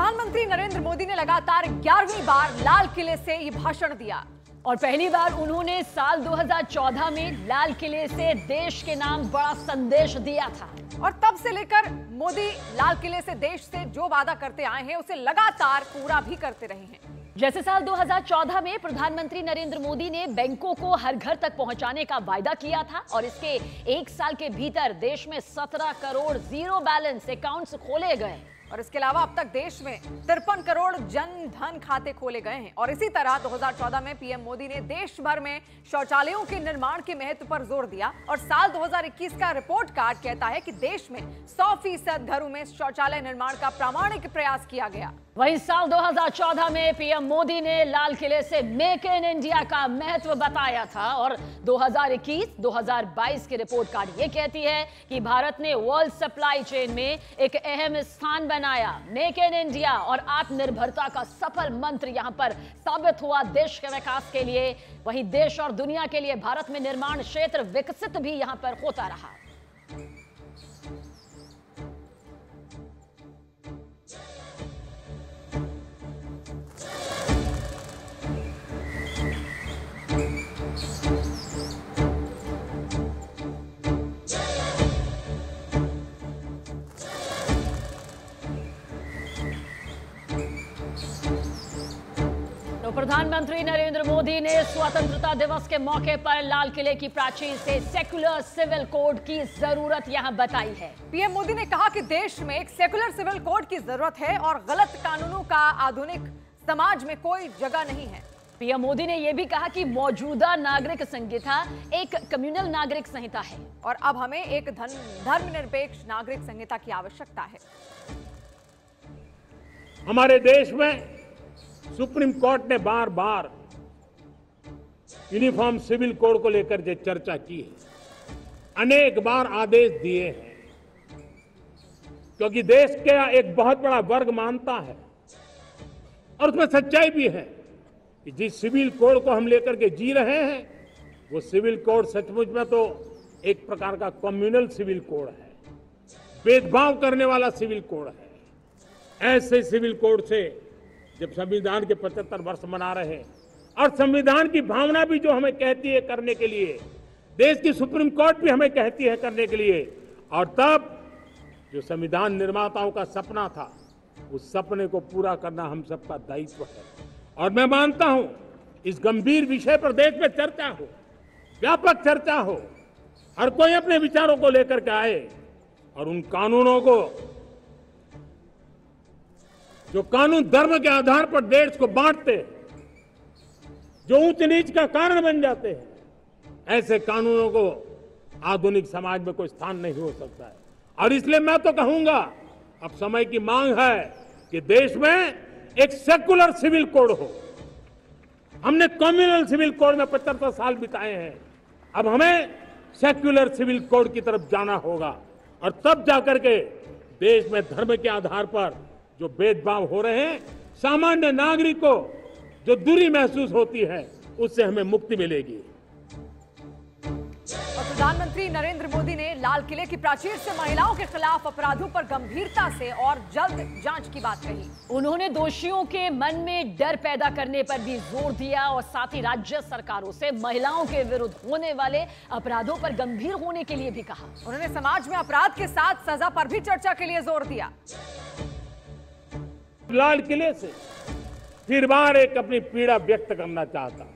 प्रधानमंत्री नरेंद्र मोदी ने लगातार 11वीं बार लाल किले से ये भाषण दिया और पहली बार उन्होंने साल 2014 में लाल किले से देश के नाम बड़ा संदेश दिया था। और तब से लेकर मोदी लाल किले से देश से जो वादा करते आए हैं उसे लगातार पूरा भी करते रहे हैं। जैसे साल 2014 में प्रधानमंत्री नरेंद्र मोदी ने बैंकों को हर घर तक पहुंचाने का वायदा किया था और इसके एक साल के भीतर देश में 17 करोड़ जीरो बैलेंस अकाउंट्स खोले गए और इसके अलावा अब तक देश में 53 करोड़ जन धन खाते खोले गए हैं। और इसी तरह 2014 में पीएम मोदी ने देश भर में शौचालयों के निर्माण के महत्व पर जोर दिया और साल 2021 का रिपोर्ट कार्ड कहता है कि देश में 100% घरों में शौचालय निर्माण का प्रामाणिक प्रयास किया गया। वहीं साल 2014 में पीएम मोदी ने लाल किले से मेक इन इंडिया का महत्व बताया था और 2021-2022 की रिपोर्ट कार्ड ये कहती है कि भारत ने वर्ल्ड सप्लाई चेन में एक अहम स्थान बनाया। मेक इन इंडिया और आत्मनिर्भरता का सफल मंत्र यहां पर साबित हुआ देश के विकास के लिए। वहीं देश और दुनिया के लिए भारत में निर्माण क्षेत्र विकसित भी यहां पर होता रहा। तो प्रधानमंत्री नरेंद्र मोदी ने स्वतंत्रता दिवस के मौके पर लाल किले की प्राचीर से सेक्युलर सिविल कोड की जरूरत यहां बताई है। पीएम मोदी ने कहा कि देश में एक सेक्युलर सिविल कोड की जरूरत है और गलत कानूनों का आधुनिक समाज में कोई जगह नहीं है। पीएम मोदी ने यह भी कहा कि मौजूदा नागरिक संहिता एक कम्युनल नागरिक संहिता है और अब हमें एक धर्मनिरपेक्ष नागरिक संहिता की आवश्यकता है। हमारे देश में सुप्रीम कोर्ट ने बार बार यूनिफॉर्म सिविल कोड को लेकर जो चर्चा की है, अनेक बार आदेश दिए हैं, क्योंकि देश का एक बहुत बड़ा वर्ग मानता है और उसमें सच्चाई भी है कि जिस सिविल कोड को हम लेकर के जी रहे हैं वो सिविल कोड सचमुच में तो एक प्रकार का कम्युनल सिविल कोड है, भेदभाव करने वाला सिविल कोड है। ऐसे सिविल कोड से जब संविधान के 75 वर्ष मना रहे हैं और संविधान की भावना भी जो हमें कहती है करने के लिए, देश की सुप्रीम कोर्ट भी हमें कहती है करने के लिए, और तब जो संविधान निर्माताओं का सपना था उस सपने को पूरा करना हम सबका दायित्व है। और मैं मानता हूं इस गंभीर विषय पर देश में चर्चा हो, व्यापक चर्चा हो, हर कोई अपने विचारों को लेकर के आए और उन कानूनों को जो कानून धर्म के आधार पर देश को बांटते, जो ऊंच नीच का कारण बन जाते हैं, ऐसे कानूनों को आधुनिक समाज में कोई स्थान नहीं हो सकता है। और इसलिए मैं तो कहूंगा अब समय की मांग है कि देश में एक सेक्युलर सिविल कोड हो। हमने कम्युनल सिविल कोड में 75 साल बिताए हैं, अब हमें सेक्युलर सिविल कोड की तरफ जाना होगा और तब जाकर के देश में धर्म के आधार पर जो भेदभाव हो रहे हैं, सामान्य नागरिक को जो दूरी महसूस होती है, उससे हमें मुक्ति मिलेगी। और प्रधानमंत्री नरेंद्र मोदी ने लाल किले की प्राचीर से महिलाओं के खिलाफ अपराधों पर गंभीरता से और जल्द जांच की बात कही। उन्होंने दोषियों के मन में डर पैदा करने पर भी जोर दिया और साथ ही राज्य सरकारों से महिलाओं के विरुद्ध होने वाले अपराधों पर गंभीर होने के लिए भी कहा। उन्होंने समाज में अपराध के साथ सजा पर भी चर्चा के लिए जोर दिया। लाल किले से फिर बार एक अपनी पीड़ा व्यक्त करना चाहता हूं।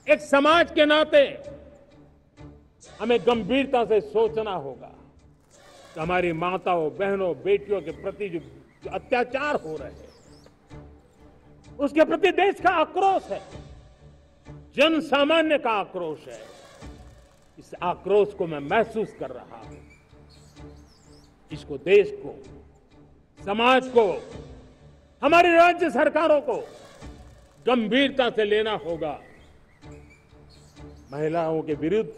एक समाज के नाते हमें गंभीरता से सोचना होगा कि हमारी माताओं, बहनों, बेटियों के प्रति जो अत्याचार हो रहे हैं, उसके प्रति देश का आक्रोश है, जन सामान्य का आक्रोश है। इस आक्रोश को मैं महसूस कर रहा हूं। इसको देश को, समाज को, हमारी राज्य सरकारों को गंभीरता से लेना होगा। महिलाओं के विरुद्ध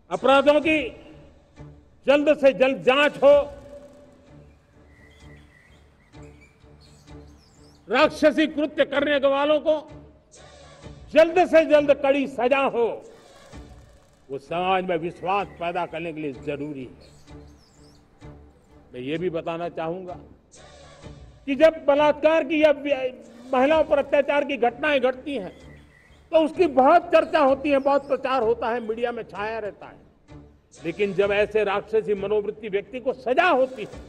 अपराधों की जल्द से जल्द जांच हो, राक्षसी कृत्य करने वालों को जल्द से जल्द कड़ी सजा हो, वो समाज में विश्वास पैदा करने के लिए जरूरी है। मैं ये भी बताना चाहूंगा कि जब बलात्कार की या महिलाओं पर अत्याचार की घटनाएं घटती हैं तो उसकी बहुत चर्चा होती है, बहुत प्रचार होता है, मीडिया में छाया रहता है। लेकिन जब ऐसे राक्षसी मनोवृत्ति व्यक्ति को सजा होती है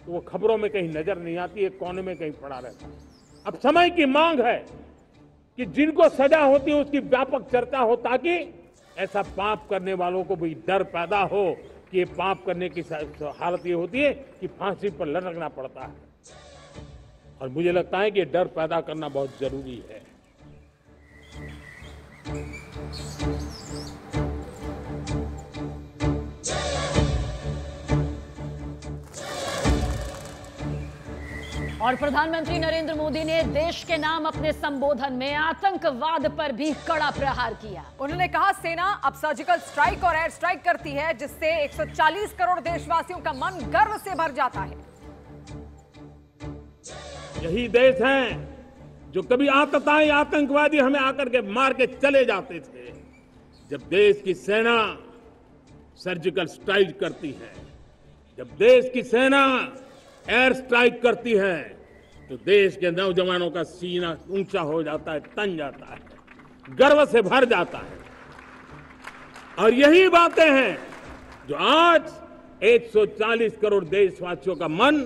तो वो खबरों में कहीं नजर नहीं आती, एक कोने में कहीं पड़ा रहता है। अब समय की मांग है कि जिनको सजा होती है उसकी व्यापक चर्चा हो, ताकि ऐसा पाप करने वालों को भी डर पैदा हो कि ये पाप करने की हालत ये होती है कि फांसी पर लटकना पड़ता है। और मुझे लगता है कि ये डर पैदा करना बहुत जरूरी है। और प्रधानमंत्री नरेंद्र मोदी ने देश के नाम अपने संबोधन में आतंकवाद पर भी कड़ा प्रहार किया। उन्होंने कहा, सेना अब सर्जिकल स्ट्राइक और एयर स्ट्राइक करती है, जिससे 140 करोड़ देशवासियों का मन गर्व से भर जाता है। यही देश है जो कभी आतताई आतंकवादी हमें आकर के मार के चले जाते थे। जब देश की सेना सर्जिकल स्ट्राइक करती है, जब देश की सेना एयर स्ट्राइक करती है, तो देश के नौजवानों का सीना ऊंचा हो जाता है, तन जाता है, गर्व से भर जाता है। और यही बातें हैं जो आज 140 करोड़ देशवासियों का मन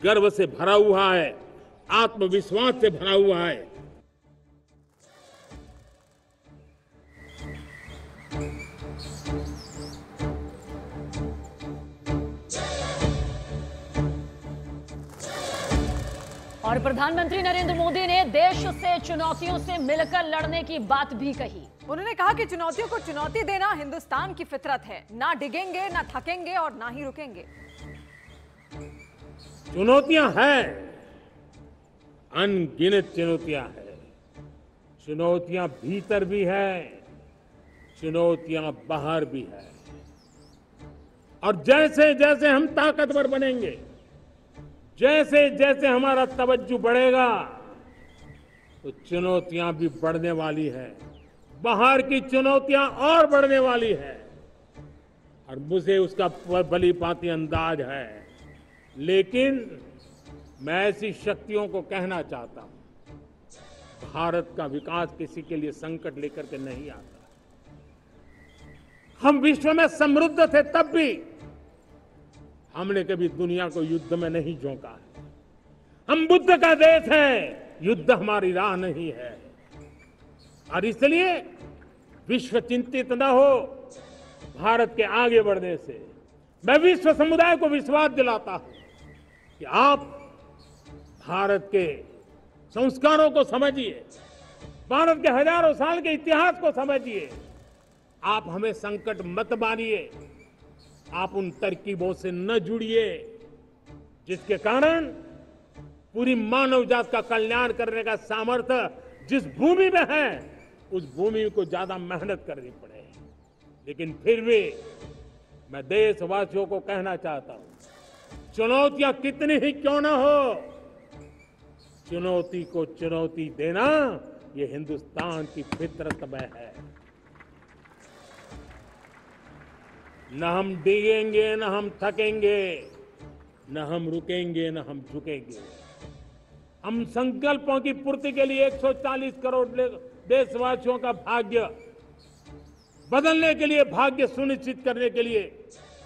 गर्व से भरा हुआ है, आत्मविश्वास से भरा हुआ है। और प्रधानमंत्री नरेंद्र मोदी ने देश से चुनौतियों से मिलकर लड़ने की बात भी कही। उन्होंने कहा कि चुनौतियों को चुनौती देना हिंदुस्तान की फितरत है, ना डिगेंगे, ना थकेंगे और ना ही रुकेंगे। चुनौतियां हैं, अनगिनत चुनौतियां हैं। चुनौतियां भीतर भी है, चुनौतियां बाहर भी है। और जैसे जैसे हम ताकतवर बनेंगे, जैसे जैसे हमारा तवज्जो बढ़ेगा, तो चुनौतियां भी बढ़ने वाली है, बाहर की चुनौतियां और बढ़ने वाली है। और मुझे उसका भली भांति अंदाज है। लेकिन मैं ऐसी शक्तियों को कहना चाहता हूं, भारत का विकास किसी के लिए संकट लेकर के नहीं आता। हम विश्व में समृद्ध थे, तब भी हमने कभी दुनिया को युद्ध में नहीं झोंका है। हम बुद्ध का देश है, युद्ध हमारी राह नहीं है। और इसलिए विश्व चिंतित न हो भारत के आगे बढ़ने से। मैं विश्व समुदाय को विश्वास दिलाता हूं कि आप भारत के संस्कारों को समझिए, भारत के हजारों साल के इतिहास को समझिए। आप हमें संकट मत मानिए, आप उन तरकीबों से न जुड़िए जिसके कारण पूरी मानव जात का कल्याण करने का सामर्थ्य जिस भूमि में है, उस भूमि को ज्यादा मेहनत करनी पड़े। लेकिन फिर भी मैं देशवासियों को कहना चाहता हूं, चुनौतियां कितनी ही क्यों ना हो, चुनौती को चुनौती देना ये हिंदुस्तान की फितरत में है। न हम डिगेंगे, न हम थकेंगे, न हम रुकेंगे, न हम झुकेंगे। हम संकल्पों की पूर्ति के लिए 140 करोड़ देशवासियों का भाग्य बदलने के लिए, भाग्य सुनिश्चित करने के लिए,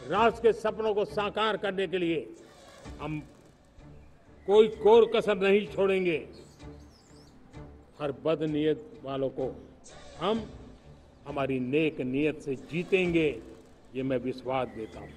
राष्ट्र के सपनों को साकार करने के लिए हम कोई कोर कसर नहीं छोड़ेंगे। हर बदनीयत वालों को हम हमारी नेक नीयत से जीतेंगे, ये मैं विश्वास देता हूं।